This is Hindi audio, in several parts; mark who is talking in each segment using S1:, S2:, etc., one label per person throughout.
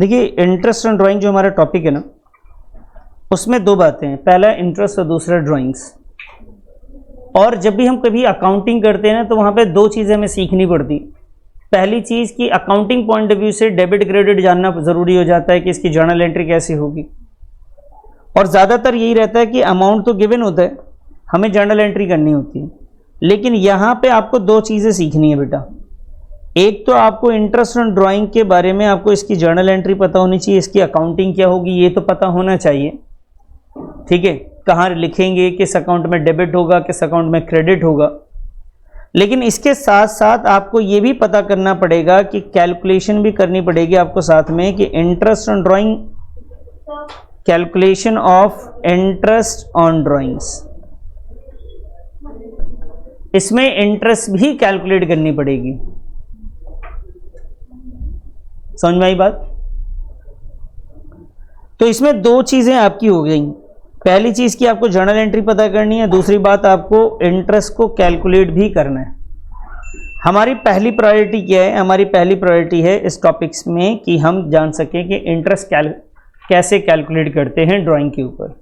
S1: देखिए इंटरेस्ट ऑन ड्राइंग जो हमारा टॉपिक है ना, उसमें दो बातें हैं, पहला इंटरेस्ट और दूसरा ड्राइंग्स। और जब भी हम कभी अकाउंटिंग करते हैं ना तो वहाँ पे दो चीज़ें हमें सीखनी पड़ती। पहली चीज़ कि अकाउंटिंग पॉइंट ऑफ व्यू से डेबिट क्रेडिट जानना ज़रूरी हो जाता है कि इसकी जर्नल एंट्री कैसी होगी। और ज़्यादातर यही रहता है कि अमाउंट तो गिवन होता है, हमें जर्नल एंट्री करनी होती है। लेकिन यहाँ पे आपको दो चीज़ें सीखनी है बेटा। एक तो आपको इंटरेस्ट ऑन ड्राइंग के बारे में आपको इसकी जर्नल एंट्री पता होनी चाहिए, इसकी अकाउंटिंग क्या होगी ये तो पता होना चाहिए, ठीक है, कहाँ लिखेंगे, किस अकाउंट में डेबिट होगा, किस अकाउंट में क्रेडिट होगा। लेकिन इसके साथ साथ आपको ये भी पता करना पड़ेगा कि कैलकुलेशन भी करनी पड़ेगी आपको साथ में कि interest on drawing, calculation of interest on drawings, इसमें इंटरेस्ट भी कैलकुलेट करनी पड़ेगी। समझ में आई बात? तो इसमें दो चीजें आपकी हो गई। पहली चीज की आपको जर्नल एंट्री पता करनी है, दूसरी बात आपको इंटरेस्ट को कैलकुलेट भी करना है। हमारी पहली प्रायोरिटी क्या है? हमारी पहली प्रायोरिटी है इस टॉपिक्स में कि हम जान सकें कि इंटरेस्ट कैसे कैलकुलेट करते हैं ड्राइंग के ऊपर।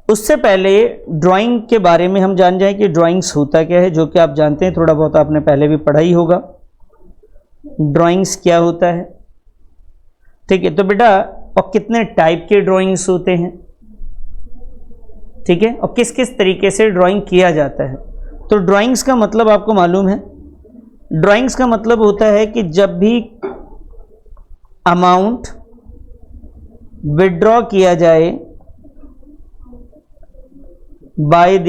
S1: उससे पहले ड्राइंग के बारे में हम जान जाएं कि ड्राइंग्स होता क्या है, जो कि आप जानते हैं, थोड़ा बहुत आपने पहले भी पढ़ा ही होगा। ड्राइंग्स क्या होता है, ठीक है। तो बेटा और कितने टाइप के ड्राइंग्स होते हैं, ठीक है, और किस किस तरीके से ड्राइंग किया जाता है। तो ड्राइंग्स का मतलब आपको मालूम है, ड्राइंग्स का मतलब होता है कि जब भी अमाउंट विड्रॉ किया जाए by the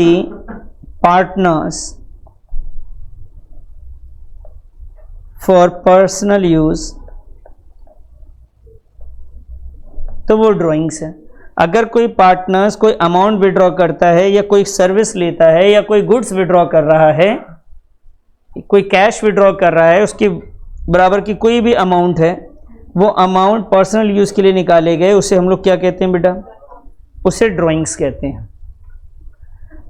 S1: partners for personal use, तो वो ड्राइंग्स है। अगर कोई पार्टनर्स कोई अमाउंट विड्रॉ करता है या कोई सर्विस लेता है या कोई गुड्स विड्रॉ कर रहा है, कोई कैश विड्रॉ कर रहा है, उसके बराबर की कोई भी अमाउंट है, वो अमाउंट पर्सनल यूज के लिए निकाले गए, उसे हम लोग क्या कहते हैं बेटा? उसे ड्राइंग्स कहते हैं।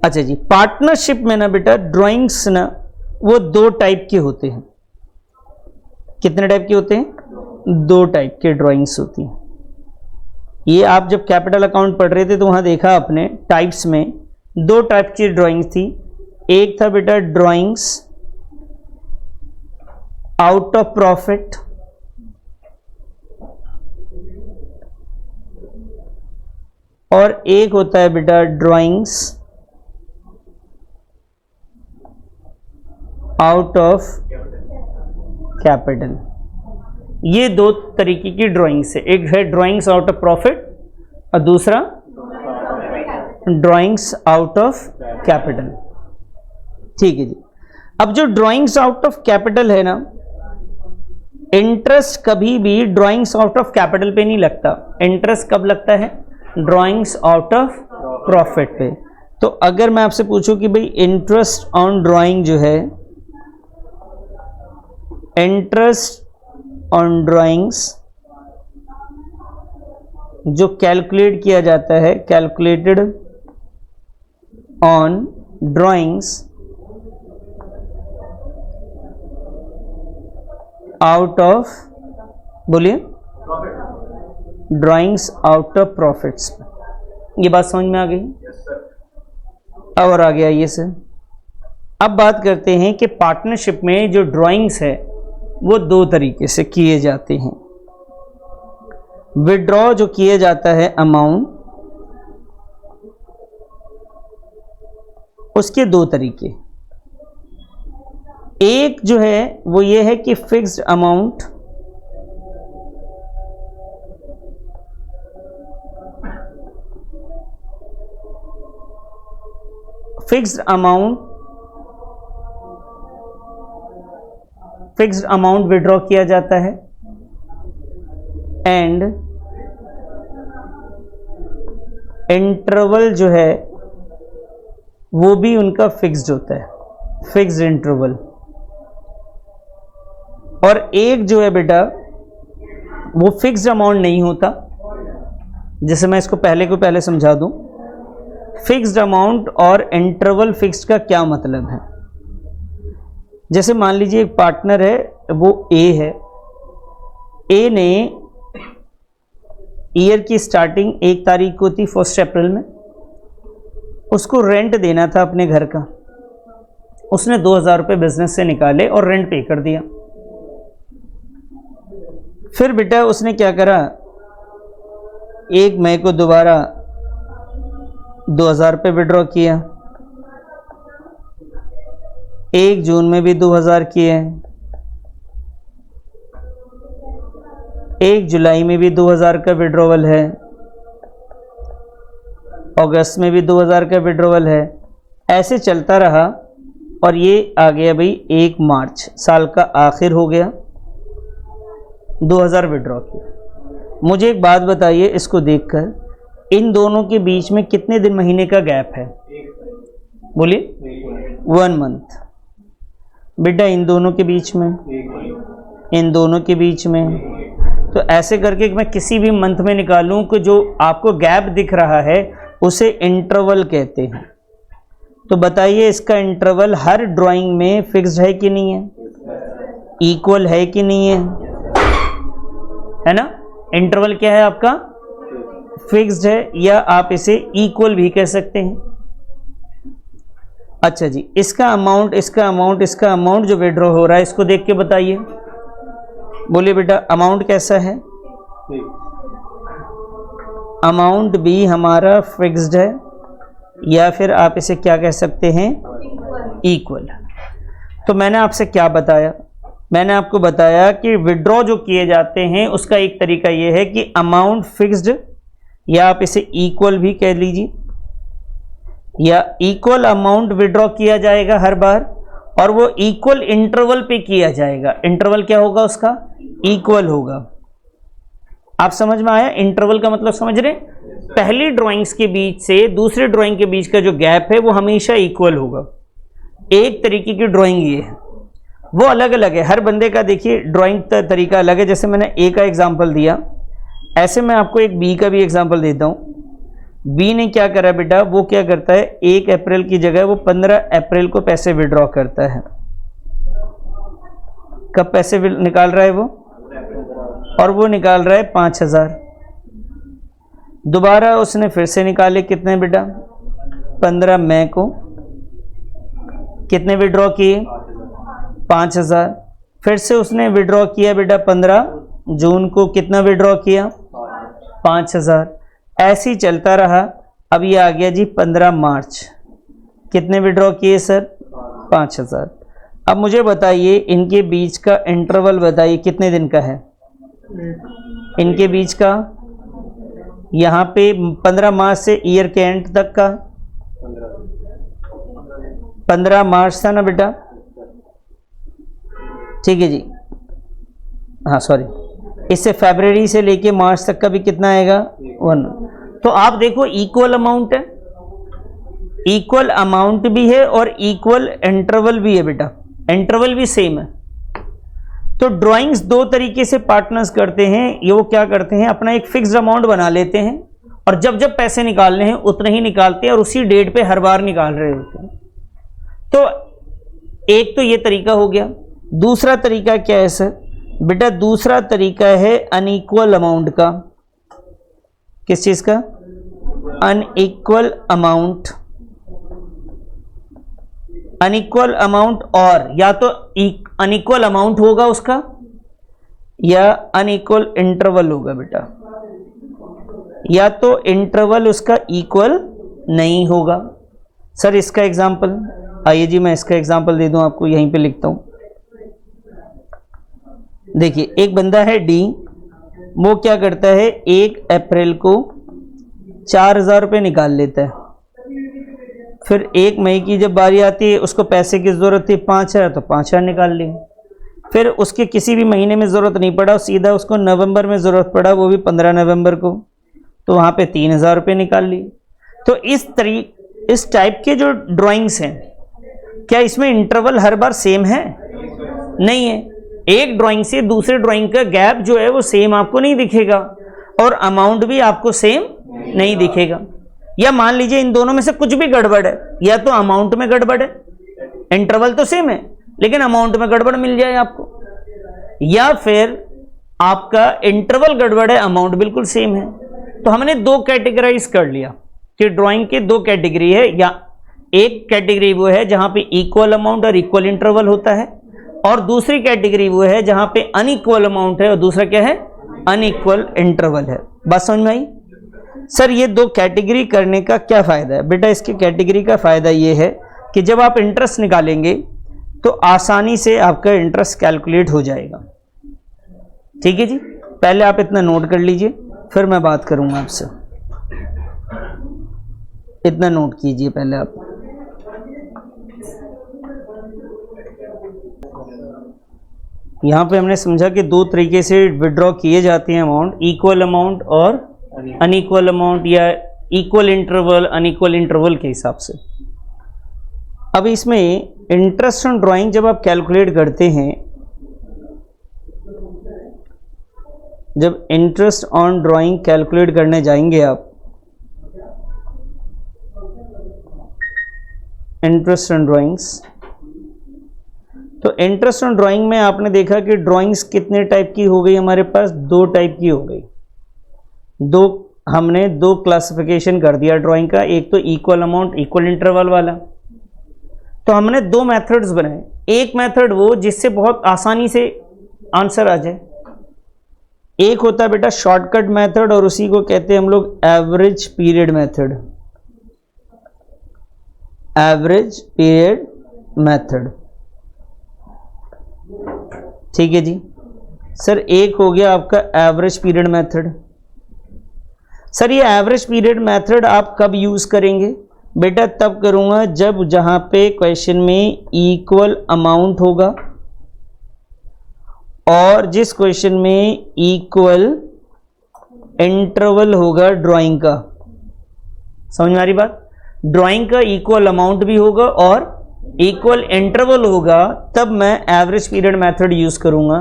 S1: अच्छा जी, पार्टनरशिप में ना बेटा ड्राइंग्स ना वो दो टाइप के होते हैं। कितने टाइप के होते हैं? दो टाइप के ड्राइंग्स होती हैं। ये आप जब कैपिटल अकाउंट पढ़ रहे थे तो वहां देखा आपने टाइप्स में दो टाइप की ड्राइंग्स थी। एक था बेटा ड्राइंग्स आउट ऑफ प्रॉफिट, और एक होता है बेटा ड्राइंग्स आउट ऑफ कैपिटल। ये दो तरीके की ड्राइंग्स है, एक है ड्राइंग्स आउट ऑफ प्रॉफिट और दूसरा ड्राइंग्स आउट ऑफ कैपिटल, ठीक है जी। अब जो ड्राइंग्स आउट ऑफ कैपिटल है ना, इंटरेस्ट कभी भी ड्राइंग्स आउट ऑफ कैपिटल पे नहीं लगता। इंटरेस्ट कब लगता है? ड्राइंग्स आउट ऑफ प्रॉफिट पे। तो अगर मैं आपसे पूछूं कि भाई इंटरेस्ट ऑन ड्राइंग जो है, इंटरेस्ट ऑन ड्राइंग्स जो कैलकुलेट किया जाता है, calculated on drawings out of, बोलिए, ड्राइंग्स आउट ऑफ प्रॉफिट्स। ये बात समझ में आ गई? अब और आगे आइए सर, अब बात करते हैं कि पार्टनरशिप में जो ड्राइंग्स है वो दो तरीके से किए जाते हैं। विड्रॉ जो किए जाता है अमाउंट, उसके दो तरीके। एक जो है वो ये है कि fixed amount, fixed amount withdraw किया जाता है, एंड इंटरवल जो है वो भी उनका फिक्स्ड होता है, फिक्स्ड इंटरवल। और एक जो है बेटा वो फिक्स्ड अमाउंट नहीं होता। जैसे मैं इसको पहले समझा दूं, फिक्स्ड अमाउंट और इंटरवल फिक्स्ड का क्या मतलब है। जैसे मान लीजिए एक पार्टनर है, वो ए है, ए ने ईयर की स्टार्टिंग 1 तारीख को थी, 1 अप्रैल में। उसको रेंट देना था अपने घर का, उसने 2000 रुपये बिजनेस से निकाले और रेंट पे कर दिया। फिर बेटा उसने क्या करा, 1 मई को दोबारा 2000 रुपये विड्रॉ किया, 1 जून में भी 2000 किए, 1 जुलाई में भी 2000 का विड्रॉवल है, अगस्त में भी 2000 का विड्रॉवल है। ऐसे चलता रहा और ये आ गया भाई 1 मार्च, साल का आखिर हो गया, 2000 विड्रॉ किया। मुझे एक बात बताइए, इसको देखकर इन दोनों के बीच में कितने दिन महीने का गैप है? बोलिए। 1 मंथ। बेटा इन दोनों के बीच में, इन दोनों के बीच में, तो ऐसे करके मैं किसी भी मंथ में निकालूं कि जो आपको गैप दिख रहा है उसे इंटरवल कहते हैं। तो बताइए इसका इंटरवल हर ड्राइंग में फिक्स्ड है कि नहीं है? इक्वल है कि नहीं है? है ना? इंटरवल क्या है आपका? फिक्स्ड है, या आप इसे इक्वल भी कह सकते हैं। अच्छा जी, इसका अमाउंट, इसका अमाउंट, इसका अमाउंट जो विड्रॉ हो रहा है इसको देख के बताइए। बोलिए बेटा, अमाउंट कैसा है? अमाउंट भी हमारा फिक्स्ड है, या फिर आप इसे क्या कह सकते हैं? इक्वल। तो मैंने आपसे क्या बताया? मैंने आपको बताया कि विड्रॉ जो किए जाते हैं उसका एक तरीका यह है कि अमाउंट फिक्स्ड, या आप इसे इक्वल भी कह लीजिए, या इक्वल अमाउंट विड्रॉ किया जाएगा हर बार, और वो इक्वल इंटरवल पे किया जाएगा। इंटरवल क्या होगा उसका? इक्वल होगा। आप समझ में आया? इंटरवल का मतलब समझ रहे? पहली ड्राइंग्स के बीच से दूसरी ड्राइंग के बीच का जो गैप है वो हमेशा इक्वल होगा। एक तरीके की ड्राइंग ये है, वो अलग अलग है, हर बंदे का देखिए ड्राइंग का तरीका अलग है। जैसे मैंने ए का एग्जाम्पल दिया, ऐसे मैं आपको एक बी का भी एग्जाम्पल देता हूँ। बी ने क्या करा बेटा, वो क्या करता है, 1 अप्रैल की जगह वो 15 अप्रैल को पैसे विड्रॉ करता है। कब पैसे निकाल रहा है वो? और वो निकाल रहा है 5000। दोबारा उसने फिर से निकाले, कितने बेटा? 15 मई को कितने विड्रॉ किए? 5000। फिर से उसने विड्रॉ किया बेटा 15 जून को, कितना विड्रॉ किया? 5000। ऐसे ही चलता रहा। अब ये आ गया जी 15 मार्च, कितने विड्रॉ किए सर? 5000। अब मुझे बताइए इनके बीच का इंटरवल बताइए कितने दिन का है इनके बीच का? यहाँ पे 15 मार्च से ईयर के एंड तक का 15 मार्च था ना बेटा? ठीक है जी, हाँ सॉरी, इससे फरवरी से लेके मार्च तक का भी कितना आएगा? 1। तो आप देखो इक्वल अमाउंट है, इक्वल अमाउंट भी है और इक्वल इंटरवल भी है बेटा, इंटरवल भी सेम है। तो ड्राइंग्स 2 तरीके से पार्टनर्स करते हैं। ये वो क्या करते हैं, अपना एक फिक्स्ड अमाउंट बना लेते हैं और जब जब पैसे निकालने हैं उतने ही निकालते हैं और उसी डेट पे हर बार निकाल रहे होते हैं। तो एक तो ये तरीका हो गया। दूसरा तरीका क्या है सर? बेटा दूसरा तरीका है अनइक्वल अमाउंट का। किस चीज का? Unequal amount. अनइक्वल अमाउंट, और या तो अनइक्वल अमाउंट होगा उसका या अनइक्वल इंटरवल होगा बेटा, या तो इंटरवल उसका इक्वल नहीं होगा। सर इसका एग्जांपल, आइए जी मैं इसका एग्जांपल दे दूं आपको, यहीं पे लिखता हूं। देखिए एक बंदा है डी, वो क्या करता है 1 अप्रैल को 4000 रुपये निकाल लेता है। फिर 1 मई की जब बारी आती है उसको पैसे की ज़रूरत थी 5000, तो 5000 निकाल ली। फिर उसके किसी भी महीने में ज़रूरत नहीं पड़ा, सीधा उसको नवंबर में ज़रूरत पड़ा, वो भी 15 नवंबर को, तो वहाँ पे 3000 रुपये निकाल ली। तो इस टाइप के जो ड्राइंग्स हैं, क्या इसमें इंटरवल हर बार सेम है? नहीं है। एक ड्राइंग से दूसरे ड्राइंग का गैप जो है वो सेम आपको नहीं दिखेगा और अमाउंट भी आपको सेम नहीं दिखेगा। या मान लीजिए इन दोनों में से कुछ भी गड़बड़ है, या तो अमाउंट में गड़बड़ है, इंटरवल तो सेम है लेकिन अमाउंट में गड़बड़ मिल जाए आपको, या फिर आपका इंटरवल गड़बड़ है, अमाउंट बिल्कुल सेम है। तो हमने दो कैटेगराइज कर लिया कि ड्राइंग के दो कैटेगरी है, या एक कैटेगरी वो है जहां पे इक्वल अमाउंट और इक्वल इंटरवल होता है, और दूसरी कैटेगरी वो है जहां पे अनइक्वल अमाउंट है और दूसरा क्या है, अनइक्वल इंटरवल है। बात समझ में आई? सर ये दो कैटेगरी करने का क्या फायदा है? बेटा इसकी कैटेगरी का फायदा ये है कि जब आप इंटरेस्ट निकालेंगे तो आसानी से आपका इंटरेस्ट कैलकुलेट हो जाएगा। ठीक है जी, पहले आप इतना नोट कर लीजिए, फिर मैं बात करूंगा आपसे। इतना नोट कीजिए पहले आप। यहां पे हमने समझा कि दो तरीके से विड्रॉ किए जाते हैं अमाउंट, इक्वल अमाउंट और अनइक्वल अमाउंट, या इक्वल इंटरवल अनइक्वल इंटरवल के हिसाब से। अब इसमें इंटरेस्ट ऑन ड्राइंग जब आप कैलकुलेट करते हैं, जब इंटरेस्ट ऑन ड्राइंग कैलकुलेट करने जाएंगे आप, इंटरेस्ट ऑन ड्राइंग्स, तो इंटरेस्ट ऑन ड्राइंग में आपने देखा कि ड्राइंग्स कितने टाइप की हो गई हमारे पास, दो टाइप की हो गई। हमने दो क्लासिफिकेशन कर दिया ड्राइंग का, एक तो इक्वल अमाउंट इक्वल इंटरवल वाला। तो हमने दो मेथड्स बनाए, एक मेथड वो जिससे बहुत आसानी से आंसर आ जाए, एक होता है बेटा शॉर्टकट मेथड, और उसी को कहते हैं हम लोग average period method. Average period method, ठीक है जी। सर एक हो गया आपका एवरेज पीरियड मेथड। सर ये एवरेज पीरियड मेथड आप कब यूज करेंगे? बेटा तब करूंगा जब जहां पे क्वेश्चन में इक्वल अमाउंट होगा और जिस क्वेश्चन में इक्वल इंटरवल होगा ड्राइंग का। समझ में आ रही बात? ड्राइंग का इक्वल अमाउंट भी होगा और इक्वल इंटरवल होगा, तब मैं एवरेज पीरियड मेथड यूज करूंगा।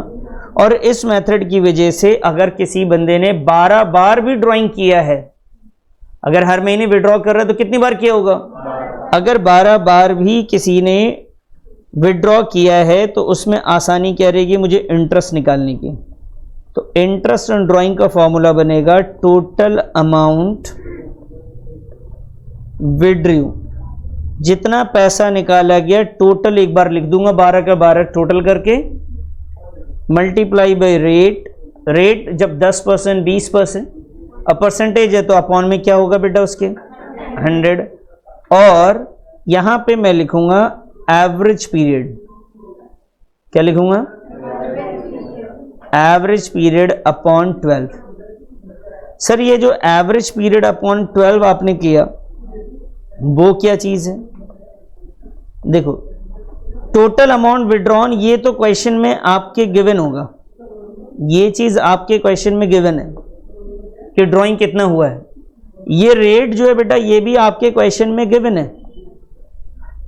S1: और इस मेथड की वजह से अगर किसी बंदे ने 12 बार भी ड्राइंग किया है, अगर हर महीने विड्रॉ कर रहा है तो कितनी बार किया होगा? अगर 12 बार भी किसी ने विड्रॉ किया है तो उसमें आसानी क्या रहेगी मुझे इंटरेस्ट निकालने की। तो इंटरेस्ट ऑन ड्राइंग का फॉर्मूला बनेगा टोटल अमाउंट विड्रू, जितना पैसा निकाला गया टोटल एक बार लिख दूंगा 12 का 12 टोटल करके, मल्टीप्लाई बाय रेट। रेट जब 10% 20%, अब परसेंटेज है तो अपॉन में क्या होगा बेटा उसके 100, और यहां पे मैं लिखूंगा एवरेज पीरियड। क्या लिखूंगा? Average period upon 12। सर ये जो एवरेज पीरियड अपॉन 12 आपने किया वो क्या चीज है? देखो टोटल अमाउंट विड्रॉन, ये तो क्वेश्चन में आपके गिवन होगा, ये चीज आपके क्वेश्चन में गिवन है कि ड्राइंग कितना हुआ है। ये रेट जो है बेटा ये भी आपके क्वेश्चन में गिवन है।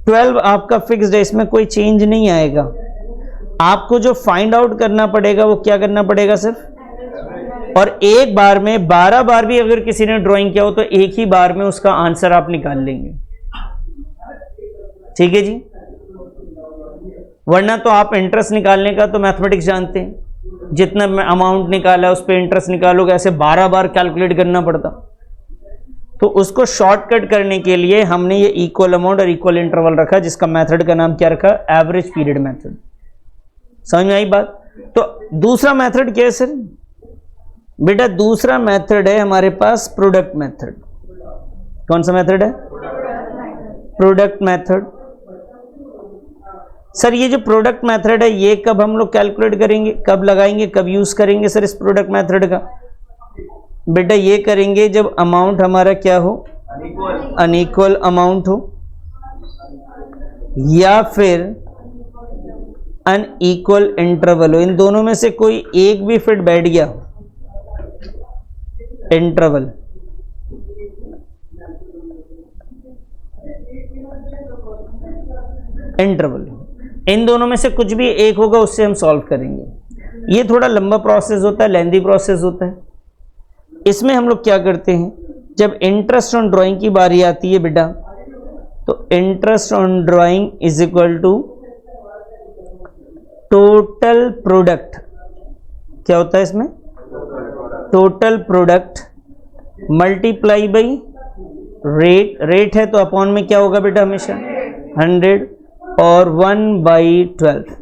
S1: 12 आपका फिक्स्ड है, इसमें कोई चेंज नहीं आएगा। आपको जो फाइंड आउट करना पड़ेगा वो क्या करना पड़ेगा सिर्फ, और एक बार में 12 बार भी अगर किसी ने ड्राइंग किया हो तो एक ही बार में उसका आंसर आप निकाल लेंगे। ठीक है जी, वरना तो आप इंटरेस्ट निकालने का तो मैथमेटिक्स जानते हैं, जितना अमाउंट निकाला उस पर इंटरेस्ट निकालोगे, ऐसे 12 बार कैलकुलेट करना पड़ता। तो उसको शॉर्टकट करने के लिए हमने ये इक्वल अमाउंट और इक्वल इंटरवल रखा, जिसका मेथड का नाम क्या रखा? Average period method. समझ में आई बात? तो दूसरा मेथड क्या है सर? बेटा दूसरा मेथड है हमारे पास प्रोडक्ट मेथड। कौन सा मेथड है? Product method. सर ये जो प्रोडक्ट मेथड है ये कब हम लोग कैलकुलेट करेंगे, कब लगाएंगे, कब यूज करेंगे सर इस प्रोडक्ट मेथड का? बेटा ये करेंगे जब अमाउंट हमारा क्या हो, अनइक्वल अमाउंट हो, या फिर अनइक्वल इंटरवल हो। इन दोनों में से कोई एक भी फिट बैठ गया, इंटरवल। इंटरवल इन दोनों में से कुछ भी एक होगा, उससे हम सॉल्व करेंगे। ये थोड़ा लंबा प्रोसेस होता है, लेंथी प्रोसेस होता है। इसमें हम लोग क्या करते हैं, जब इंटरेस्ट ऑन ड्राइंग की बारी आती है बेटा, तो interest on drawing is equal to total product. क्या होता है इसमें? Total product multiply by rate, rate है तो अपॉन में क्या होगा बेटा हमेशा 100 और 1/12।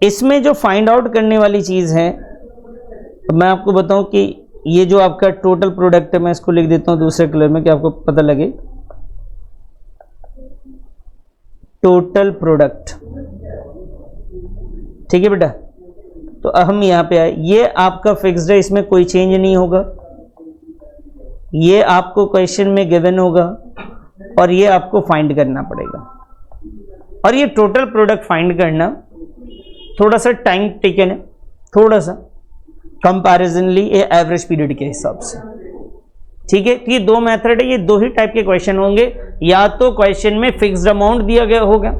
S1: इसमें जो फाइंड आउट करने वाली चीज़ है, मैं आपको बताऊं कि ये जो आपका टोटल प्रोडक्ट है, मैं इसको लिख देता हूं दूसरे कलर में कि आपको पता लगे। टोटल प्रोडक्ट, ठीक है बेटा। तो हम यहां पे आए, ये आपका फिक्स्ड है, इसमें कोई चेंज नहीं होगा। ये आपको क्वेश्चन में गिवन होगा और ये आपको फाइंड करना पड़ेगा। और ये टोटल प्रोडक्ट फाइंड करना थोड़ा सा टाइम टेकन है, थोड़ा सा कंपैरिजनली एवरेज पीरियड के हिसाब से, ठीक है। ये दो मेथड है, ये दो ही टाइप के क्वेश्चन होंगे। या तो क्वेश्चन में फिक्स्ड अमाउंट दिया गया होगा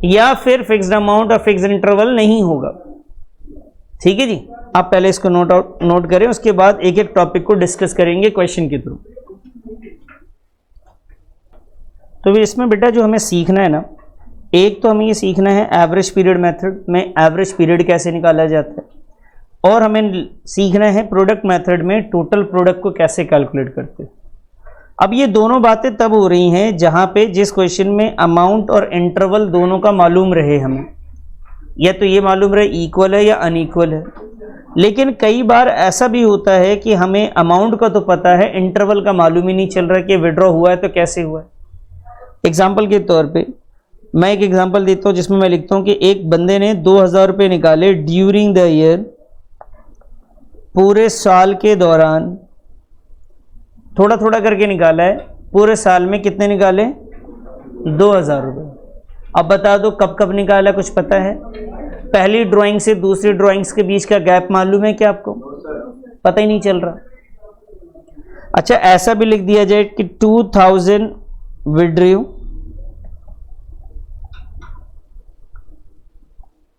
S1: या फिर फिक्स्ड अमाउंट और फिक्स्ड इंटरवल नहीं होगा, ठीक है जी। आप पहले इसको नोट करें, उसके बाद एक एक टॉपिक को डिस्कस करेंगे क्वेश्चन के थ्रू। तो इसमें बेटा जो हमें सीखना है ना, एक तो हमें ये सीखना है एवरेज पीरियड मेथड में एवरेज पीरियड कैसे निकाला जाता है, और हमें सीखना है प्रोडक्ट मेथड में टोटल प्रोडक्ट को कैसे कैलकुलेट करते हैं। अब ये दोनों बातें तब हो रही हैं जहां पे जिस क्वेश्चन में अमाउंट और इंटरवल दोनों का मालूम रहे हमें, या तो ये मालूम रहे इक्वल है या अनइक्वल है। लेकिन कई बार ऐसा भी होता है कि हमें अमाउंट का तो पता है, इंटरवल का मालूम ही नहीं चल रहा कि विड्रॉ हुआ है तो कैसे हुआ है। एग्जाम्पल के तौर पे मैं एक एग्जाम्पल देता हूँ जिसमें मैं लिखता हूँ कि एक बंदे ने 2000 रुपये निकाले ड्यूरिंग द ईयर, पूरे साल के दौरान, थोड़ा थोड़ा करके निकाला है। पूरे साल में कितने निकाले? 2000 रुपये। अब बता दो कब कब निकाला, कुछ पता है? पहली ड्राइंग से दूसरी ड्राइंग्स के बीच का गैप मालूम है क्या आपको? पता ही नहीं चल रहा। अच्छा, ऐसा भी लिख दिया जाए कि 2000 विड्रू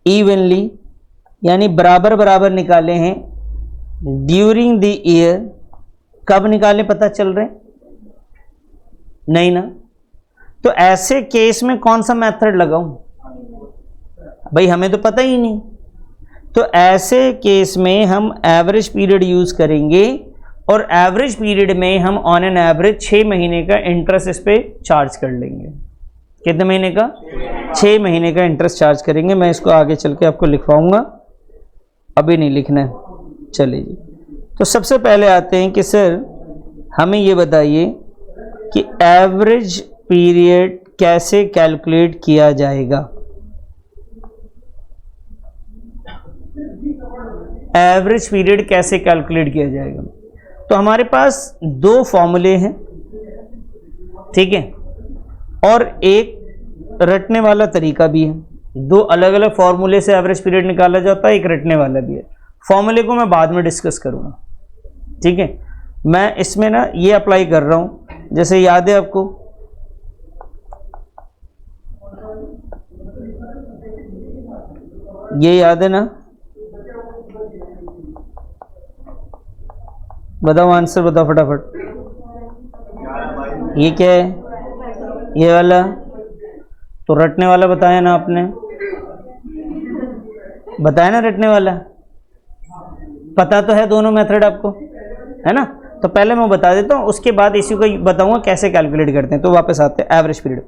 S1: इवनली, यानी बराबर बराबर निकाले हैं ड्यूरिंग द ईयर। कब निकाले पता चल रहे? नहीं ना। तो ऐसे केस में कौन सा मेथड लगाऊं भाई, हमें तो पता ही नहीं। तो ऐसे केस में हम एवरेज पीरियड यूज करेंगे, और एवरेज पीरियड में हम ऑन एन एवरेज 6 महीने का इंटरेस्ट इस पे चार्ज कर लेंगे। कितने महीने का? 6 महीने का इंटरेस्ट चार्ज करेंगे। मैं इसको आगे चल के आपको लिखवाऊंगा, अभी नहीं लिखना है। चलिए जी, तो सबसे पहले आते हैं कि सर हमें ये बताइए कि एवरेज पीरियड कैसे कैलकुलेट किया जाएगा। एवरेज पीरियड कैसे कैलकुलेट किया जाएगा? तो हमारे पास दो फॉर्मूले हैं, ठीक है, और एक रटने वाला तरीका भी है। दो अलग अलग फॉर्मूले से एवरेज पीरियड निकाला जाता है, एक रटने वाला भी है। फॉर्मूले को मैं बाद में डिस्कस करूंगा, ठीक है। मैं इसमें ना ये अप्लाई कर रहा हूं, जैसे याद है आपको, ये याद है ना? बताओ आंसर, बताओ फटाफट। ये क्या है? ये वाला तो रटने वाला बताया ना आपने, बताया ना रटने वाला। पता तो है दोनों मेथड आपको, है ना? तो पहले मैं बता देता हूँ, उसके बाद इसी को बताऊंगा कैसे कैलकुलेट करते हैं। तो वापस आते हैं एवरेज पीरियड।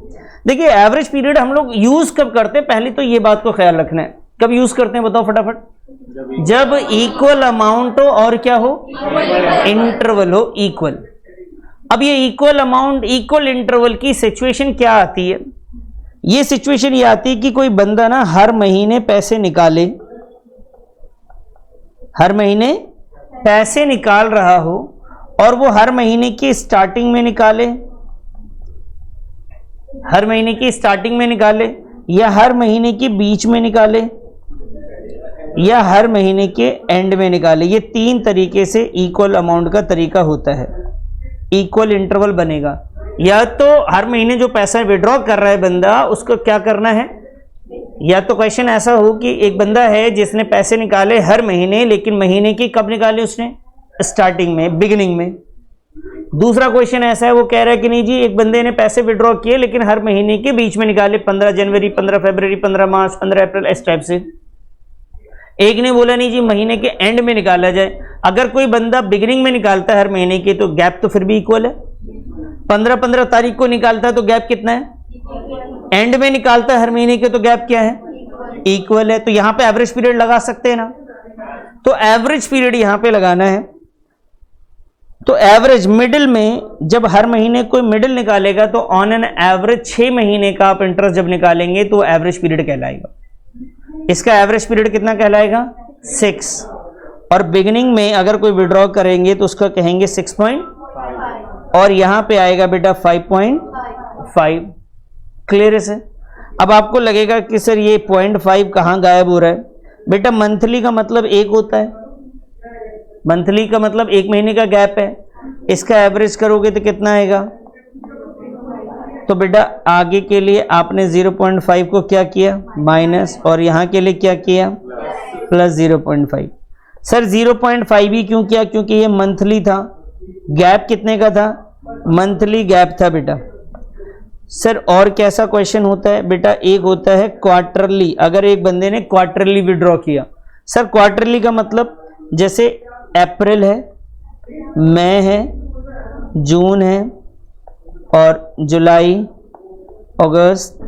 S1: देखिए एवरेज पीरियड हम लोग यूज कब करते हैं, पहले तो ये बात को ख्याल रखना है। कब यूज करते हैं बताओ फटाफट? जब इक्वल अमाउंट हो और क्या हो, इंटरवल हो इक्वल। अब ये इक्वल अमाउंट इक्वल इंटरवल की सिचुएशन क्या आती है? ये सिचुएशन ये आती है कि कोई बंदा ना हर महीने पैसे निकाले, हर महीने पैसे निकाल रहा हो, और वो हर महीने की स्टार्टिंग में निकाले, हर महीने की स्टार्टिंग में निकाले, या हर महीने के बीच में निकाले, या हर महीने के एंड में निकाले। ये तीन तरीके से इक्वल अमाउंट का तरीका होता है, इक्वल इंटरवल बनेगा। या तो हर महीने जो पैसा विड्रॉ कर रहा है बंदा, उसको क्या करना है, या तो क्वेश्चन ऐसा हो कि एक बंदा है जिसने पैसे निकाले हर महीने, लेकिन महीने की कब निकाले उसने? स्टार्टिंग में, बिगिनिंग में। दूसरा क्वेश्चन ऐसा है, वो कह रहा है कि नहीं जी, एक बंदे ने पैसे विड्रॉ किए लेकिन हर महीने के बीच में निकाले, 15 जनवरी, 15 फरवरी, 15 मार्च, 15 अप्रैल, इस टाइप से। एक ने बोला नहीं जी महीने के एंड में निकाला जाए, अगर कोई बंदा बिगिनिंग में निकालता है हर महीने की तो गैप तो फिर भी इक्वल है। 15-15 तारीख को निकालता है तो गैप कितना है, एंड में निकालता है हर महीने के तो गैप क्या है, इक्वल है। तो यहां पे एवरेज पीरियड लगा सकते हैं ना, तो एवरेज पीरियड यहां पे लगाना है। तो एवरेज मिडिल में जब हर महीने कोई मिडिल निकालेगा तो ऑन एन एवरेज 6 महीने का आप इंटरेस्ट जब निकालेंगे तो एवरेज पीरियड कहलाएगा। इसका एवरेज पीरियड कितना कहलाएगा, 6। और बिगिनिंग में अगर कोई विड्रॉ करेंगे तो उसका कहेंगे 6 और यहां पे आएगा बेटा 5.5। क्लियर है सर। अब आपको लगेगा कि सर ये 0.5 कहां गायब हो रहा है। बेटा मंथली का मतलब एक होता है, मंथली का मतलब 1 महीने का गैप है। इसका एवरेज करोगे तो कितना आएगा, तो बेटा आगे के लिए आपने 0.5 को क्या किया माइनस, और यहां के लिए क्या किया प्लस 0.5। सर 0.5 ही क्यों किया, क्योंकि ये मंथली था। गैप कितने का था, मंथली गैप था बेटा। सर और कैसा क्वेश्चन होता है बेटा, एक होता है क्वार्टरली। अगर एक बंदे ने क्वार्टरली विड्रॉ किया, सर क्वार्टरली का मतलब जैसे अप्रैल है, मई है, जून है और जुलाई, अगस्त,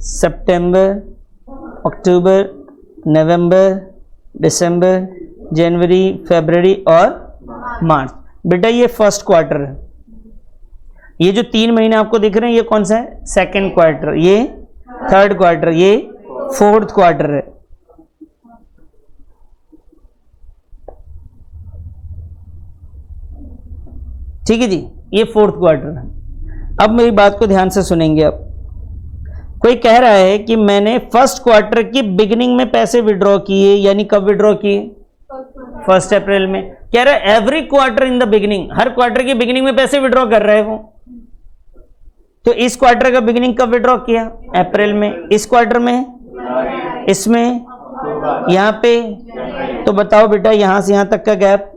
S1: सितंबर, अक्टूबर, नवंबर, दिसंबर, जनवरी, फरवरी और मार्च। बेटा ये फर्स्ट क्वार्टर है। ये जो 3 महीने आपको दिख रहे हैं ये कौन सा है, सेकंड क्वार्टर, ये थर्ड क्वार्टर, ये फोर्थ क्वार्टर है। ठीक है जी, ये फोर्थ क्वार्टर है। अब मेरी बात को ध्यान से सुनेंगे। अब कोई कह रहा है कि मैंने फर्स्ट क्वार्टर की बिगिनिंग में पैसे विड्रॉ किए, यानी कब विड्रॉ किए, 1 अप्रैल में। कह रहा है every quarter in the beginning, her quarter की बिगिनिंग में पैसे विड्रॉ कर रहे हैं वो। तो इस क्वार्टर का बिगिनिंग कब विड्रॉ किया, अप्रैल में। इस क्वार्टर में, इसमें, यहां पे। तो बताओ बेटा यहां से यहां तक का गैप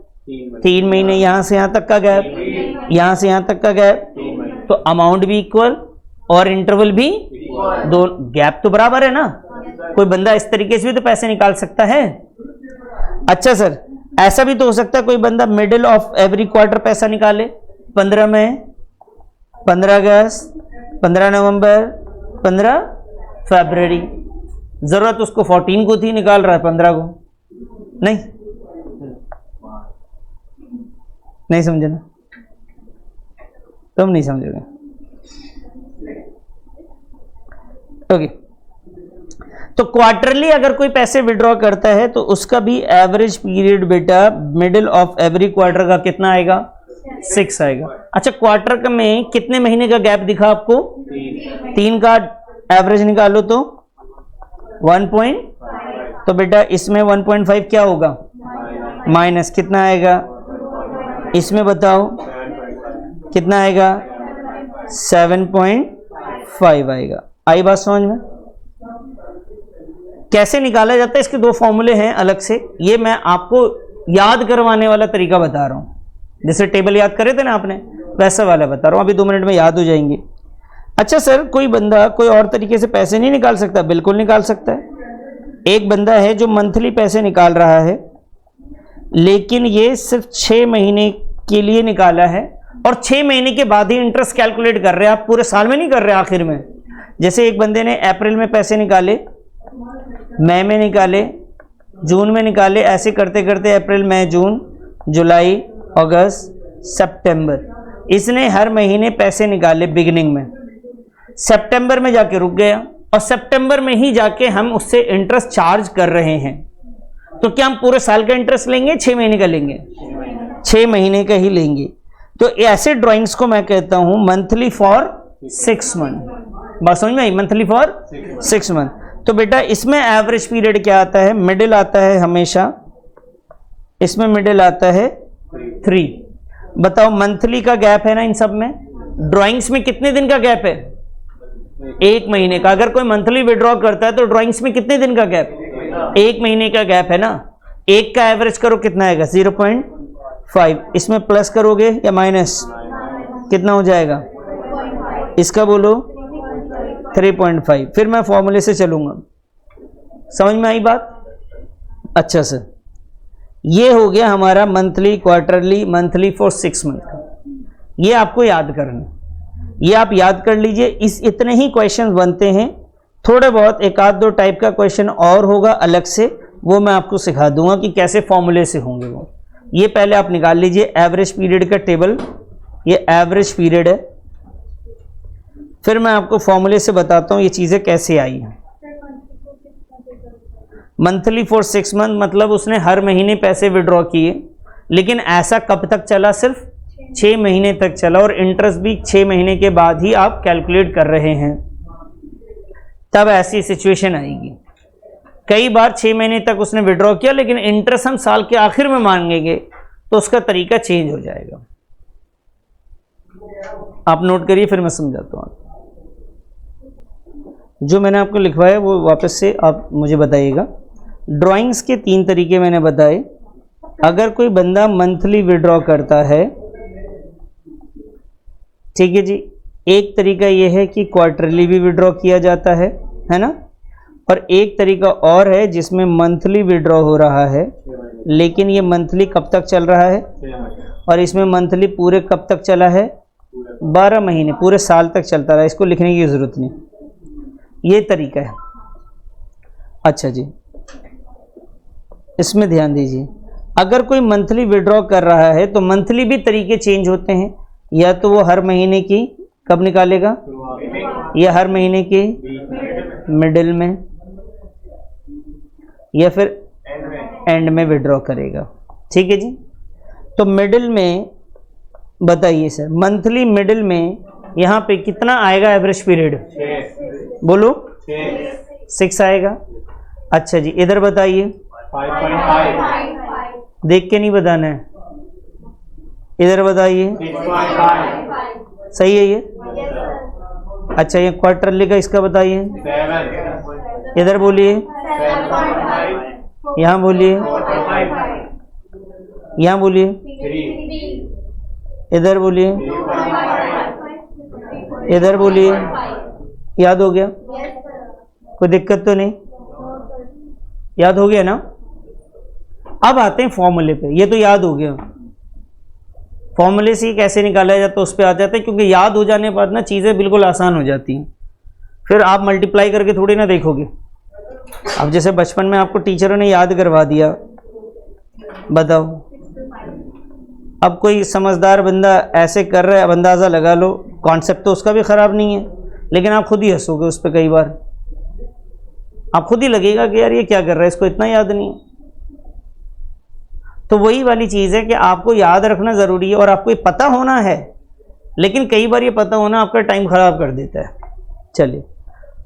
S1: 3 महीने, यहां से यहां तक का गैप, यहां से यहां तक का गैप, तो अमाउंट भी इक्वल और इंटरवल भी दो, गैप तो बराबर है ना। कोई बंदा इस तरीके से भी तो पैसे निकाल सकता है। अच्छा सर ऐसा भी तो हो सकता है कोई बंदा मिडिल ऑफ एवरी क्वार्टर पैसा निकाले, 15 मई, 15 अगस्त, 15 नवंबर, 15 फरवरी। जरूरत उसको 14 को थी, निकाल रहा है 15 को। नहीं समझे ना, तुम नहीं समझोगे। ओके, तो क्वार्टरली अगर कोई पैसे विड्रॉ करता है तो उसका भी एवरेज पीरियड बेटा मिडिल ऑफ एवरी क्वार्टर का कितना आएगा, 6 आएगा। अच्छा क्वार्टर का में कितने महीने का गैप दिखा आपको, 3 का एवरेज निकालो तो 1. तो बेटा इसमें 1.5 क्या होगा, माइनस कितना आएगा, इसमें बताओ कितना आएगा, 7.5 आएगा। आई बात समझ में। कैसे निकाला जाता है इसके 2 फॉर्मूले हैं अलग से, ये मैं आपको याद करवाने वाला तरीका बता रहा हूं। जैसे टेबल याद करे थे ना आपने, वैसा वाला बता रहा हूं, अभी 2 मिनट में याद हो जाएंगे। अच्छा सर कोई बंदा कोई और तरीके से पैसे नहीं निकाल सकता, बिल्कुल निकाल सकता है। एक बंदा है जो मंथली पैसे निकाल रहा है, लेकिन ये सिर्फ 6 महीने के लिए निकाला है और 6 महीने के बाद ही इंटरेस्ट कैलकुलेट कर रहे हैं। आप पूरे साल में नहीं कर रहे आखिर में। जैसे एक बंदे ने अप्रैल में पैसे निकाले, मई में निकाले, जून में निकाले, ऐसे करते करते अप्रैल, मई, जून, जुलाई, अगस्त, सितंबर, इसने हर महीने पैसे निकाले बिगिनिंग में। सितंबर में जाके रुक गया और सितंबर में ही जाके हम उससे इंटरेस्ट चार्ज कर रहे हैं। तो क्या हम पूरे साल का इंटरेस्ट लेंगे, 6 महीने का लेंगे, 6 महीने का ही लेंगे। तो ऐसे ड्राइंग्स को मैं कहता हूं मंथली फॉर 6 मंथ। बात समझ में आई, मंथली फॉर 6 मंथ। तो बेटा इसमें एवरेज पीरियड क्या आता है, मिडिल आता है हमेशा, इसमें मिडिल आता है 3। बताओ मंथली का गैप है ना इन सब में, ड्राइंग्स में कितने दिन का गैप है, 1 महीने का। अगर कोई मंथली विड्रॉ करता है तो ड्राइंग्स में कितने दिन का गैप, 1 महीने का गैप है ना। 1 का एवरेज करो कितना आएगा, 0.5। इसमें प्लस करोगे या माइनस, कितना हो जाएगा, इसका बोलो 3.5। फिर मैं फॉर्मूले से चलूंगा, समझ में आई बात। अच्छा सर ये हो गया हमारा monthly, quarterly, monthly for 6 month का। ये आपको याद करना है, ये आप याद कर लीजिए। इस इतने ही क्वेश्चन बनते हैं, थोड़े बहुत एक आध दो टाइप का क्वेश्चन और होगा अलग से, वो मैं आपको सिखा दूंगा कि कैसे फॉर्मूले से होंगे वो। ये पहले आप निकाल लीजिए एवरेज पीरियड का टेबल, ये एवरेज पीरियड है, फिर मैं आपको फॉर्मूले से बताता हूँ ये चीज़ें कैसे आई हैं। मंथली फॉर 6 मंथ मतलब उसने हर महीने पैसे विड्रॉ किए, लेकिन ऐसा कब तक चला? सिर्फ 6 महीने तक चला, और इंटरेस्ट भी 6 महीने के बाद ही आप कैलकुलेट कर रहे हैं, तब ऐसी सिचुएशन आएगी। कई बार 6 महीने तक उसने विड्रॉ किया, लेकिन इंटरेस्ट हम साल के आखिर में मांगेंगे, तो उसका तरीका चेंज हो जाएगा। आप नोट करिए, फिर मैं समझाता हूँ। जो मैंने आपको लिखवाया वो वापस से आप मुझे बताइएगा। ड्राइंग्स के 3 तरीके मैंने बताए। अगर कोई बंदा मंथली विड्रॉ करता है, ठीक है जी, एक तरीका ये है कि क्वार्टरली भी विड्रॉ किया जाता है ना, और एक तरीका और है जिसमें मंथली विड्रॉ हो रहा है, लेकिन ये मंथली कब तक चल रहा है, और इसमें मंथली पूरे कब तक चला है? 12 महीने, पूरे साल तक चलता रहा। इसको लिखने की ज़रूरत नहीं, ये तरीका है। अच्छा जी, इसमें ध्यान दीजिए। अगर कोई मंथली विड्रॉ कर रहा है तो मंथली भी तरीके चेंज होते हैं, या तो वो हर महीने की कब निकालेगा, या हर महीने के मिडिल में, या फिर एंड में विड्रॉ करेगा। ठीक है जी, तो मिडिल में बताइए सर, मंथली मिडिल में यहाँ पे कितना आएगा एवरेज पीरियड? बोलो 6 आएगा। अच्छा जी, इधर बताइए,
S2: 5.5
S1: देख के नहीं बताना है, इधर बताइए, सही है ये? अच्छा, ये क्वार्टरली का इसका बताइए,
S2: 7
S1: इधर बोलिए, यहाँ बोलिए, यहाँ बोलिए,
S2: 3
S1: इधर बोलिए, इधर बोलिए। याद हो गया? कोई दिक्कत तो नहीं? याद हो गया ना? अब आते हैं फॉर्मूले पे। ये तो याद हो गया, फॉर्मूले से कैसे निकाला जाता है उस पर आ जाते हैं, क्योंकि याद हो जाने के बाद ना चीज़ें बिल्कुल आसान हो जाती हैं। फिर आप मल्टीप्लाई करके थोड़ी ना देखोगे। अब जैसे बचपन में आपको टीचरों ने याद करवा दिया, बताओ, अब कोई समझदार बंदा ऐसे कर रहा है, अब अंदाज़ा लगा लो, कॉन्सेप्ट तो उसका भी ख़राब नहीं है, लेकिन आप खुद ही हंसोगे उस पर। कई बार आप खुद ही लगेगा कि यार ये क्या कर रहा है, इसको इतना याद नहीं है। तो वही वाली चीज़ है कि आपको याद रखना ज़रूरी है और आपको ये पता होना है, लेकिन कई बार ये पता होना आपका टाइम ख़राब कर देता है। चलिए,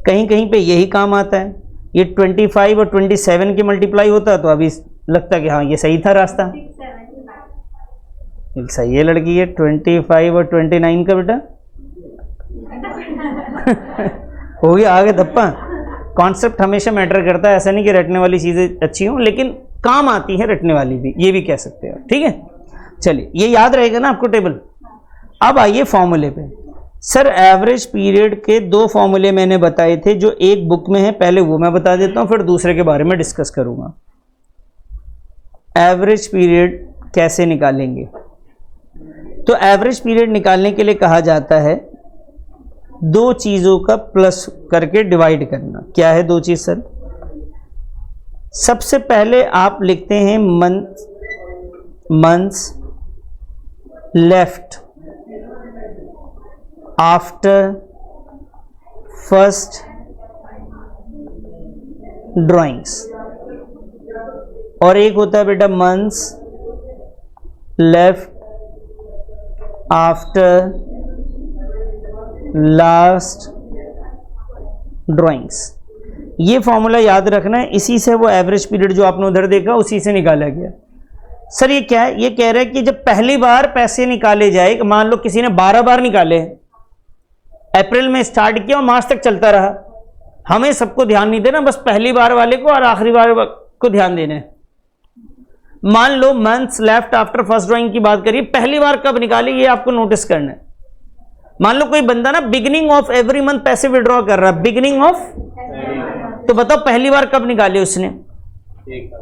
S1: कहीं कहीं पे यही काम आता है। ये 25 और 27 की मल्टीप्लाई होता है तो अभी लगता है कि हाँ ये सही था रास्ता, सही है लड़की, ये 25 और 29 का बेटा हो गया आगे धप्पा। कॉन्सेप्ट हमेशा मैटर करता है, ऐसा नहीं कि रटने वाली चीज़ें अच्छी हों, लेकिन काम आती है रटने वाली भी, ये भी कह सकते हैं। ठीक है, चलिए ये याद रहेगा ना आपको टेबल। अब आइए फॉर्मूले पे। सर एवरेज पीरियड के 2 फॉर्मूले मैंने बताए थे जो एक बुक में है, पहले वो मैं बता देता हूँ, फिर दूसरे के बारे में डिस्कस करूँगा। एवरेज पीरियड कैसे निकालेंगे? तो एवरेज पीरियड निकालने के लिए कहा जाता है 2 चीज़ों का प्लस करके डिवाइड करना। क्या है 2 चीज़ सर? सबसे पहले आप लिखते हैं months left after first drawings, और एक होता है बेटा months left after last drawings. ये फॉर्मूला याद रखना है, इसी से वो एवरेज पीरियड जो आपने उधर देखा उसी से निकाला गया। सर ये क्या है? ये कह रहे हैं कि जब पहली बार पैसे निकाले जाए, मान लो किसी ने 12 बार निकाले, अप्रैल में स्टार्ट किया और मार्च तक चलता रहा, हमें सबको ध्यान नहीं देना, बस पहली बार वाले को और आखिरी बार को ध्यान देना है। मान लो months left after first drawing की बात करिए, पहली बार कब निकाली ये आपको नोटिस करना है। मान लो कोई बंदा ना बिगिनिंग ऑफ एवरी मंथ पैसे विड्रॉ कर रहा है, बिगिनिंग ऑफ, तो बताओ पहली बार कब निकाले उसने? 1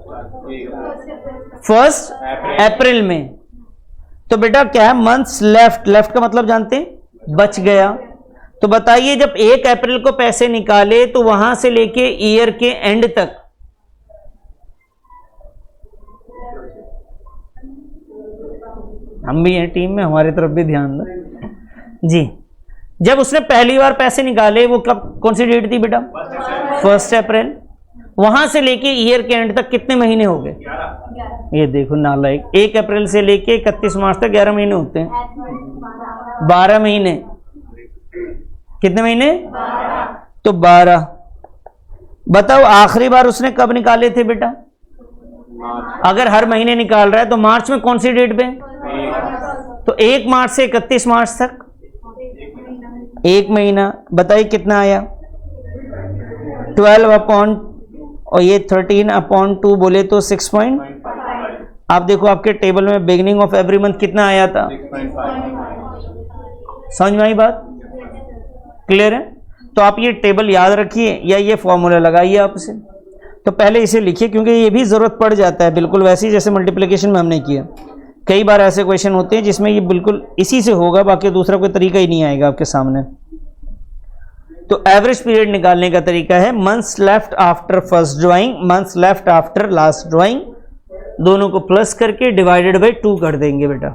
S1: अप्रैल में। तो बेटा क्या है, मंथ्स लेफ्ट, लेफ्ट का मतलब जानते हैं, बच गया। तो बताइए जब 1 अप्रैल को पैसे निकाले तो वहां से लेके ईयर के एंड तक हम भी हैं टीम में, हमारी तरफ भी ध्यान दो जी। जब उसने पहली बार पैसे निकाले वो कब, कौन सी डेट थी बेटा, 1 अप्रैल। वहां से लेके ईयर के एंड तक कितने महीने हो गए, ये देखो नालायक, 1 अप्रैल से लेके 31 मार्च तक 11 महीने होते हैं, 12 महीने। कितने महीने, तो 12। बताओ आखिरी बार उसने कब निकाले थे बेटा, अगर हर महीने निकाल रहा है तो मार्च में कौन सी डेट पे, तो 1 मार्च से 31 मार्च तक 1 महीना। बताइए कितना आया, 12 अपॉन, और ये 13/2 बोले तो 6 आप देखो आपके टेबल में बिगिनिंग ऑफ एवरी मंथ कितना आया था, 6.5। समझ में आई बात, क्लियर है। तो आप ये टेबल याद रखिए या ये फॉर्मूला लगाइए आपसे। तो पहले इसे लिखिए क्योंकि ये भी जरूरत पड़ जाता है, बिल्कुल वैसे ही जैसे मल्टीप्लिकेशन में हमने किया। कई बार ऐसे क्वेश्चन होते हैं जिसमें ये बिल्कुल इसी से होगा, बाकी दूसरा कोई तरीका ही नहीं आएगा आपके सामने। तो एवरेज पीरियड निकालने का तरीका है months left after first drawing, months left after last drawing, दोनों को प्लस करके डिवाइडेड बाय 2 कर देंगे बेटा।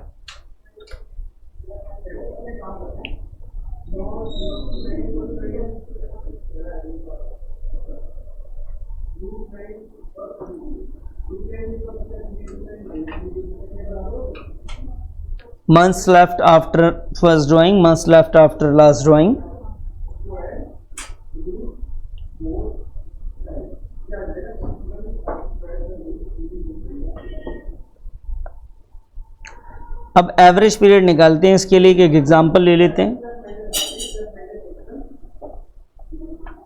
S1: months left after first drawing, months left after last drawing. अब एवरेज पीरियड निकालते हैं, इसके लिए एक एग्जांपल ले लेते हैं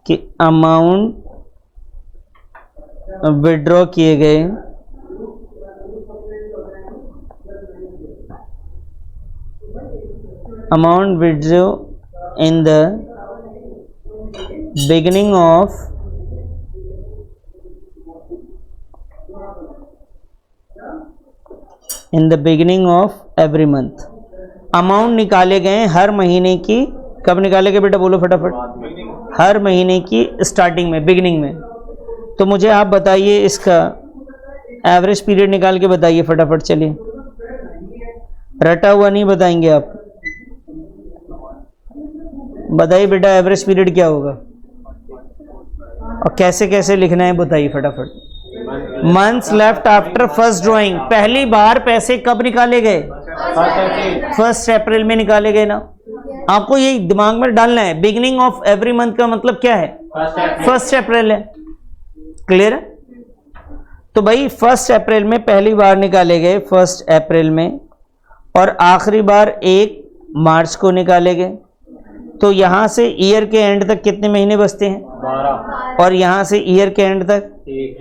S1: कि अमाउंट विड्रॉ किए गए amount withdraw in the beginning of every month। Amount निकाले गए हर महीने की, कब निकाले गए बेटा बोलो फटाफट, हर महीने की स्टार्टिंग में, बिगिनिंग में। तो मुझे आप बताइए इसका एवरेज पीरियड निकाल के बताइए फटाफट, चलिए रटा हुआ नहीं बताएंगे आप, बताइए बेटा एवरेज पीरियड क्या होगा और कैसे कैसे लिखना है बताइए फटाफट। Months left after first drawing, पहली बार पैसे कब निकाले गए, 1 अप्रैल में निकाले गए ना। आपको ये दिमाग में डालना है, बिगिनिंग ऑफ एवरी मंथ का मतलब क्या है, 1 अप्रैल है, क्लियर है। तो भाई 1 अप्रैल में पहली बार निकाले गए 1 अप्रैल में, और आखिरी बार 1 मार्च को निकाले गए। तो यहां से ईयर के एंड तक कितने महीने बचते हैं,
S2: 12,
S1: और यहां से ईयर के एंड तक
S2: 1,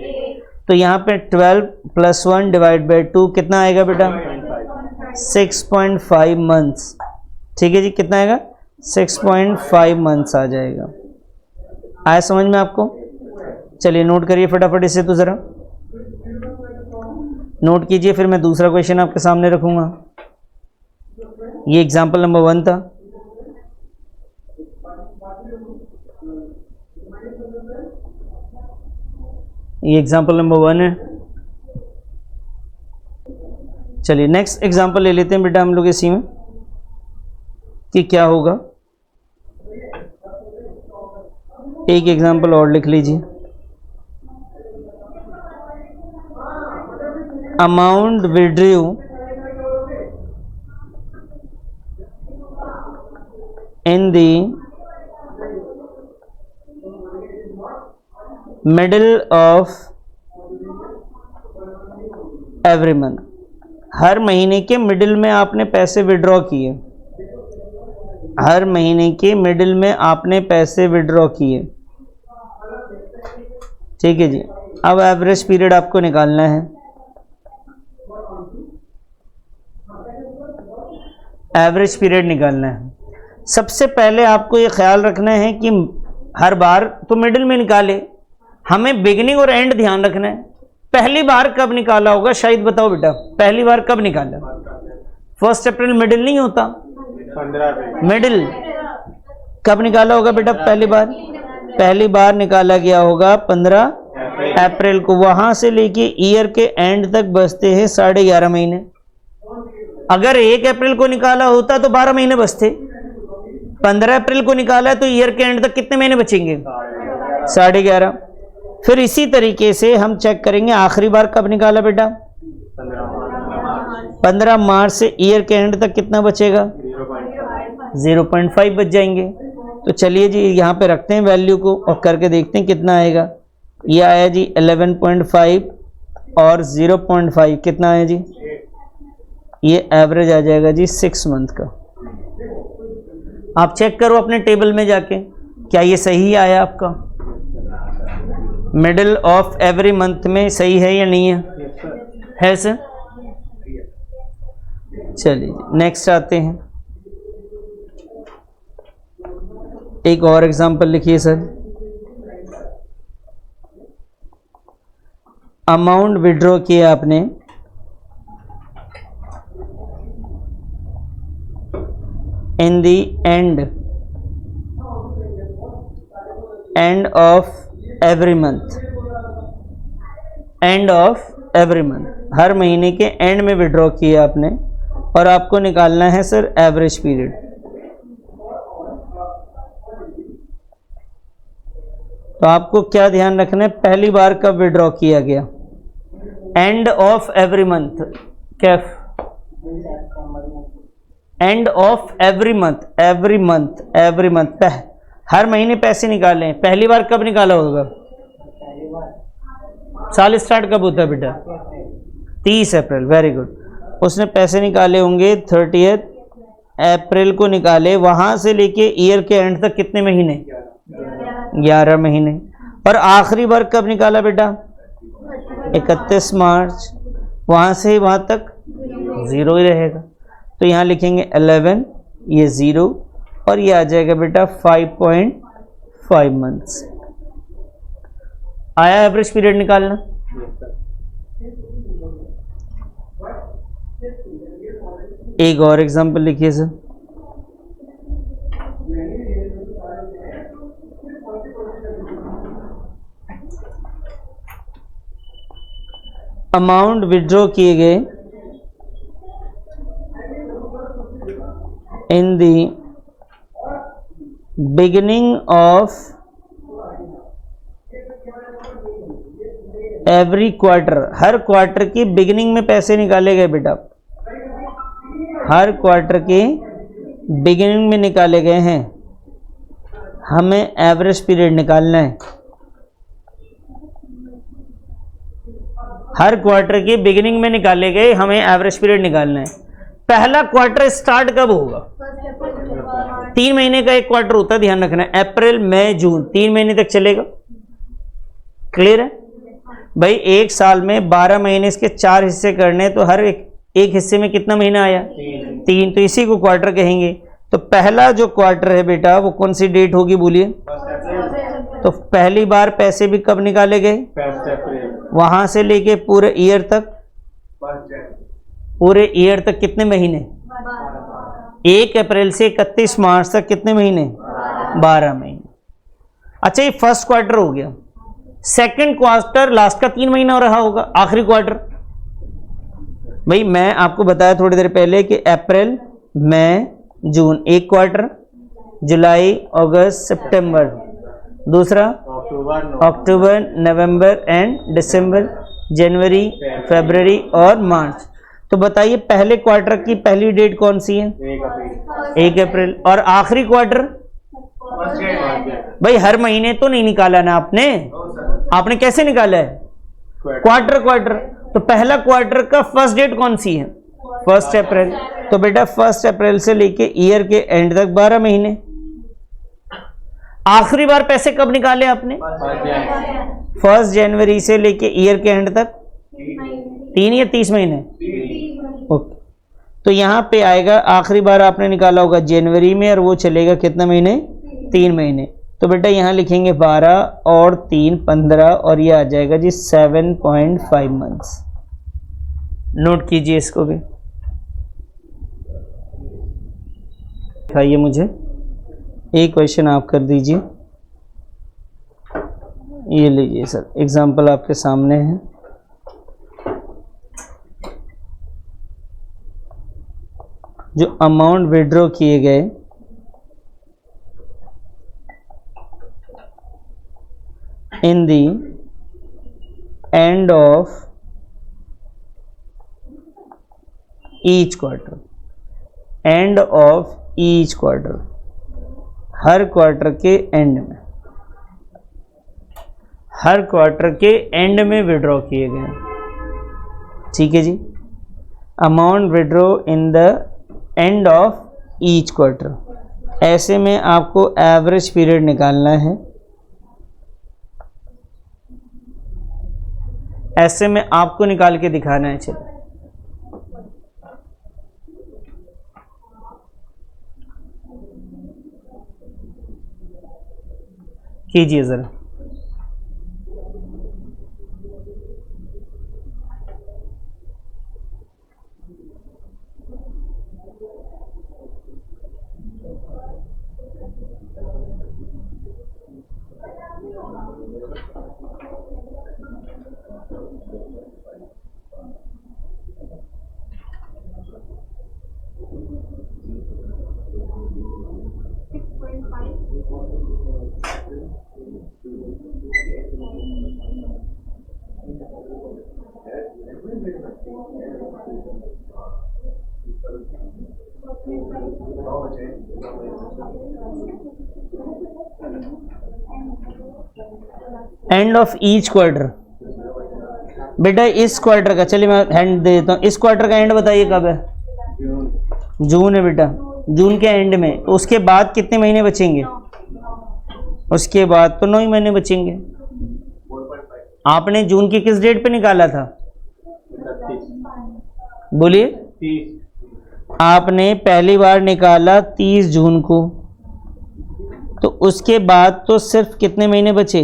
S1: तो यहां पे 12 + 1 / 2 कितना आएगा बेटा, 6.5 मंथ्स। ठीक है जी, कितना आएगा, 6.5 मंथ्स आ जाएगा। आया समझ में आपको, चलिए नोट करिए फटाफट इसे, तो जरा नोट कीजिए, फिर मैं दूसरा क्वेश्चन आपके सामने रखूंगा। ये एग्जाम्पल नंबर 1 था। ये एग्जाम्पल नंबर 1 है। चलिए नेक्स्ट एग्जाम्पल ले लेते हैं बेटा हम लोग इसी में कि क्या होगा। एक एग्जाम्पल और लिख लीजिए, amount withdrew in the middle of every month, हर महीने के मिडिल में आपने पैसे विड्रॉ किए, हर महीने के मिडिल में आपने पैसे विड्रॉ किए। ठीक है जी, अब एवरेज पीरियड आपको निकालना है। एवरेज पीरियड निकालना है, सबसे पहले आपको ये ख्याल रखना है कि हर बार तो मिडिल में निकाले, हमें बिगिनिंग और एंड ध्यान रखना है। पहली बार कब निकाला होगा, शायद बताओ बेटा, पहली बार कब निकाला? 1 अप्रैल मिडिल नहीं होता,
S2: 15
S1: मिडिल कब निकाला होगा बेटा? पहली बार निकाला गया होगा 15 अप्रैल को। वहां से लेके ईयर के एंड तक बचते हैं 11.5 महीने। अगर 1 अप्रैल को निकाला होता तो 12 महीने बचते। 15 अप्रैल को निकाला है तो ईयर के एंड तक कितने महीने बचेंगे? 11.5। फिर इसी तरीके से हम चेक करेंगे आखिरी बार कब निकाला बेटा? 15 मार्च से ईयर के एंड तक कितना बचेगा? 0.5 बच जाएंगे। तो चलिए जी यहाँ पे रखते हैं वैल्यू को और करके देखते हैं कितना आएगा। ये आया जी 11.5 और 0.5 कितना आया जी? ये एवरेज आ जाएगा जी 6 मंथ का। आप चेक करो अपने टेबल में जाके, क्या ये सही आया आपका? मिडिल ऑफ एवरी मंथ में सही है या नहीं है? है सर। चलिए नेक्स्ट आते हैं, एक और एग्जांपल लिखिए सर। अमाउंट विड्रॉ किया आपने in the end of every month, end of every month, हर महीने के एंड में विड्रॉ किया आपने और आपको निकालना है सर एवरेज पीरियड। तो आपको क्या ध्यान रखना है, पहली बार कब विड्रॉ किया गया? एंड ऑफ एवरी मंथ, कैफ end of every month, every month हर महीने पैसे निकाले। पहली बार कब निकाला होगा? साल स्टार्ट कब होता है बेटा? 30 अप्रैल। Very good. उसने पैसे निकाले होंगे 30 अप्रैल को निकाले। वहां से लेके ईयर के एंड तक कितने महीने? 11 महीने। और आखिरी बार कब निकाला बेटा? 31 मार्च। वहां से वहां तक 0 ही रहेगा, तो यहाँ लिखेंगे 11, ये 0 और ये आ जाएगा बेटा 5.5 मंथ्स। आया एवरेज पीरियड निकालना? एक और एग्जांपल लिखिए सर। अमाउंट विड्रॉ किए गए in the beginning of every quarter, हर क्वार्टर की बिगिनिंग में पैसे निकाले गए बेटा, हर क्वार्टर के बिगिनिंग में निकाले गए हैं। हमें एवरेज पीरियड निकालना है। हर क्वार्टर के बिगिनिंग में निकाले गए, हमें एवरेज पीरियड निकालना है। पहला क्वार्टर स्टार्ट कब होगा? 3 महीने का एक क्वार्टर होता है, ध्यान रखना है। अप्रैल मई जून 3 महीने तक चलेगा। क्लियर है भाई? एक साल में 12 महीने, इसके 4 हिस्से करने, तो हर एक हिस्से में कितना महीना आया? 3। तो इसी को क्वार्टर कहेंगे। तो पहला जो क्वार्टर है बेटा वो कौन सी डेट होगी बोलिए? तो पहली बार पैसे भी कब निकाले गए? वहां से लेके पूरे ईयर तक, पूरे ईयर तक कितने महीने? 1 अप्रैल से 31 मार्च तक कितने महीने? 12 महीने। अच्छा, ये फर्स्ट क्वार्टर हो गया। सेकंड क्वार्टर लास्ट का 3 महीना रहा होगा, आखिरी क्वार्टर। भाई मैं आपको बताया थोड़ी देर पहले कि अप्रैल मई जून एक क्वार्टर, जुलाई अगस्त सितंबर दूसरा, अक्टूबर नवंबर एंड दिसंबर, जनवरी फरवरी और मार्च। तो बताइए पहले क्वार्टर की पहली डेट कौन सी है? 1 अप्रैल। और आखिरी क्वार्टर? भाई हर महीने तो नहीं निकाला ना आपने, आपने कैसे निकाला है? क्वार्टर। तो पहला क्वार्टर का फर्स्ट डेट कौन सी है? 1 अप्रैल। तो बेटा 1 अप्रैल से लेके ईयर के एंड तक 12 महीने। आखिरी बार पैसे कब निकाले आपने? 1 जनवरी से लेके ईयर के एंड तक 3 या 30 महीने? ओके, तो यहां पे आएगा आखिरी बार आपने निकाला होगा जनवरी में, और वो चलेगा कितना महीने? 3 महीने। तो बेटा यहाँ लिखेंगे 12 और 3 15 और ये आ जाएगा जी 7.5 मंथ्स। नोट कीजिए इसको भी, दिखाइए मुझे। एक क्वेश्चन आप कर दीजिए। ये लीजिए सर, एग्जाम्पल आपके सामने है। जो अमाउंट विड्रॉ किए गए in the end of each quarter, end of each quarter, हर क्वार्टर के एंड में, हर क्वार्टर के एंड में विड्रॉ किए गए। ठीक है जी। Amount withdraw in the end of each quarter, ऐसे में आपको एवरेज पीरियड निकालना है। ऐसे में आपको निकाल के दिखाना है। चलिए कीजिए जरा। एंड ऑफ ईच क्वार्टर, बेटा इस क्वार्टर का, चलिए मैं हैंड दे देता हूँ। इस क्वार्टर का एंड बताइए कब है? जून है बेटा। जून के एंड में, तो उसके बाद कितने महीने बचेंगे? उसके बाद तो 9 ही महीने बचेंगे। आपने जून की किस डेट पे निकाला था? बोलिए। आपने पहली बार निकाला 30 जून को, तो उसके बाद तो सिर्फ कितने महीने बचे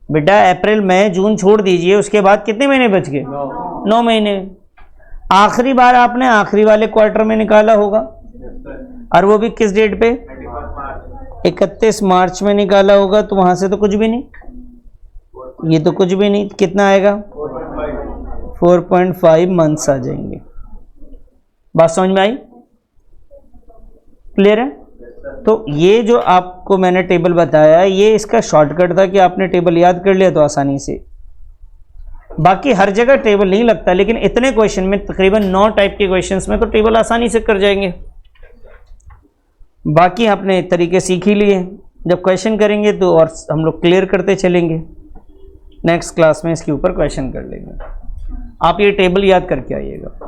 S1: बेटा? अप्रैल मई जून छोड़ दीजिए, उसके बाद कितने महीने बच गए? 9 महीने। आखिरी बार आपने आखिरी वाले क्वार्टर में निकाला होगा, और वो भी किस डेट पे? 31 मार्च में निकाला होगा, तो वहां से तो कुछ भी नहीं, ये तो कुछ भी नहीं। कितना आएगा? 4.5 मंथ्स आ जाएंगे। बात समझ में आई? क्लियर है? तो ये जो आपको मैंने टेबल बताया, ये इसका शॉर्टकट था कि आपने टेबल याद कर लिया तो आसानी से। बाकी हर जगह टेबल नहीं लगता, लेकिन इतने क्वेश्चन में, तकरीबन 9 टाइप के क्वेश्चंस में तो टेबल आसानी से कर जाएंगे। बाकी आपने तरीके सीख ही लिए, जब क्वेश्चन करेंगे तो और हम लोग क्लियर करते चलेंगे। नेक्स्ट क्लास में इसके ऊपर क्वेश्चन कर लेंगे। आप ये टेबल याद करके आइएगा।